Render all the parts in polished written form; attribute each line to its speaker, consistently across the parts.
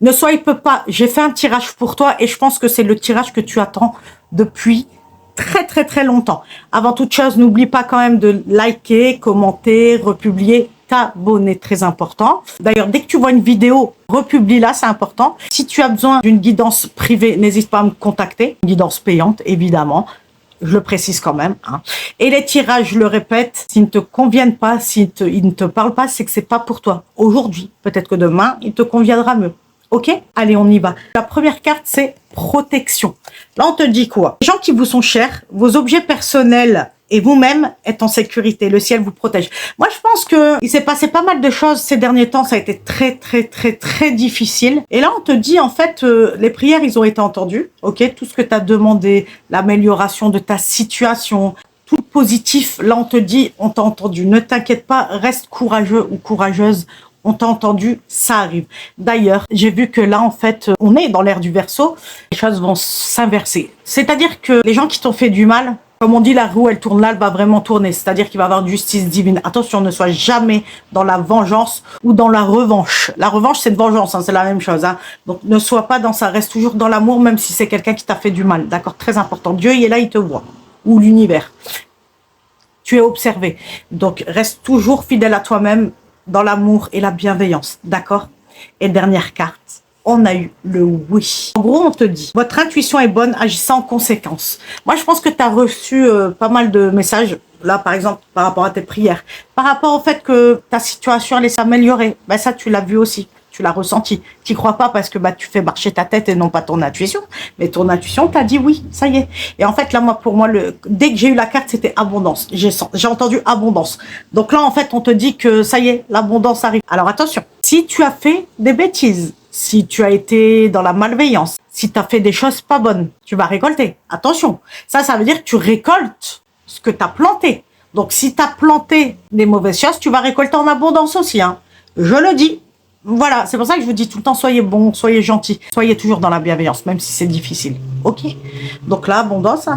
Speaker 1: Ne soyez pas, j'ai fait un tirage pour toi et je pense que c'est le tirage que tu attends depuis très longtemps. Avant toute chose, n'oublie pas quand même de liker, commenter, republier, t'abonner, très important. D'ailleurs, dès que tu vois une vidéo, republie-la, c'est important. Si tu as besoin d'une guidance privée, n'hésite pas à me contacter. Une guidance payante, évidemment. Je le précise quand même. Hein. Et les tirages, je le répète, s'ils ne te conviennent pas, s'ils ne te parlent pas, c'est que c'est pas pour toi. Aujourd'hui, peut-être que demain, il te conviendra mieux. Ok? Allez, on y va. La première carte, c'est protection. Là, on te dit quoi? Les gens qui vous sont chers, vos objets personnels et vous-même êtes en sécurité. Le ciel vous protège. Moi, je pense que il s'est passé pas mal de choses ces derniers temps. Ça a été très difficile. Et là, on te dit, en fait, les prières, ils ont été entendues. Ok? Tout ce que tu as demandé, l'amélioration de ta situation, tout le positif, là, on te dit, on t'a entendu. Ne t'inquiète pas, reste courageux ou courageuse. On t'a entendu, ça arrive. D'ailleurs, j'ai vu que là, en fait, on est dans l'ère du Verseau. Les choses vont s'inverser. C'est-à-dire que les gens qui t'ont fait du mal, comme on dit, la roue, elle tourne là, elle va vraiment tourner. C'est-à-dire qu'il va y avoir une justice divine. Attention, ne sois jamais dans la vengeance ou dans la revanche. La revanche, c'est une vengeance, hein, c'est la même chose. Hein. Donc, ne sois pas dans ça. Reste toujours dans l'amour, même si c'est quelqu'un qui t'a fait du mal. D'accord? Très important. Dieu, il est là, il te voit. Ou l'univers. Tu es observé. Donc, reste toujours fidèle à toi-même, dans l'amour et la bienveillance, d'accord? Et dernière carte, on a eu le oui. En gros, on te dit, votre intuition est bonne, agissez en conséquence. Moi, je pense que tu as reçu pas mal de messages, là, par exemple, par rapport à tes prières, par rapport au fait que ta situation allait s'améliorer. Ben, ça, tu l'as vu aussi, tu l'as ressenti. Tu n'y crois pas parce que tu fais marcher ta tête et non pas ton intuition. Mais ton intuition t'a dit oui, ça y est. Et en fait, là, moi, pour moi, dès que j'ai eu la carte, c'était abondance. J'ai entendu abondance. Donc là, en fait, on te dit que ça y est, l'abondance arrive. Alors attention, si tu as fait des bêtises, si tu as été dans la malveillance, si tu as fait des choses pas bonnes, tu vas récolter. Attention, ça veut dire que tu récoltes ce que tu as planté. Donc, si tu as planté des mauvaises choses, tu vas récolter en abondance aussi. Hein. Je le dis. Voilà, c'est pour ça que je vous dis tout le temps, soyez bons, soyez gentils, soyez toujours dans la bienveillance, même si c'est difficile. Ok? Donc là, abondance,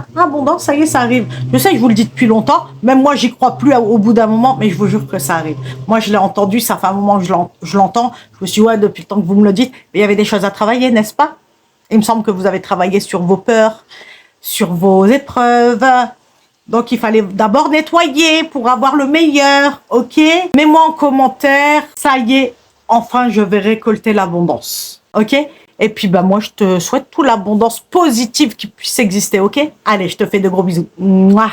Speaker 1: ça y est, ça arrive. Je sais que je vous le dis depuis longtemps, même moi, j'y crois plus au bout d'un moment, mais je vous jure que ça arrive. Moi, je l'ai entendu, ça fait un moment que je l'entends. Je me suis dit, ouais, depuis le temps que vous me le dites, mais il y avait des choses à travailler, n'est-ce pas? Il me semble que vous avez travaillé sur vos peurs, sur vos épreuves. Donc, il fallait d'abord nettoyer pour avoir le meilleur, ok? Mets-moi en commentaire, ça y est. Enfin, je vais récolter l'abondance. Ok? Et puis, moi, je te souhaite toute l'abondance positive qui puisse exister. Ok? Allez, je te fais de gros bisous. Mouah.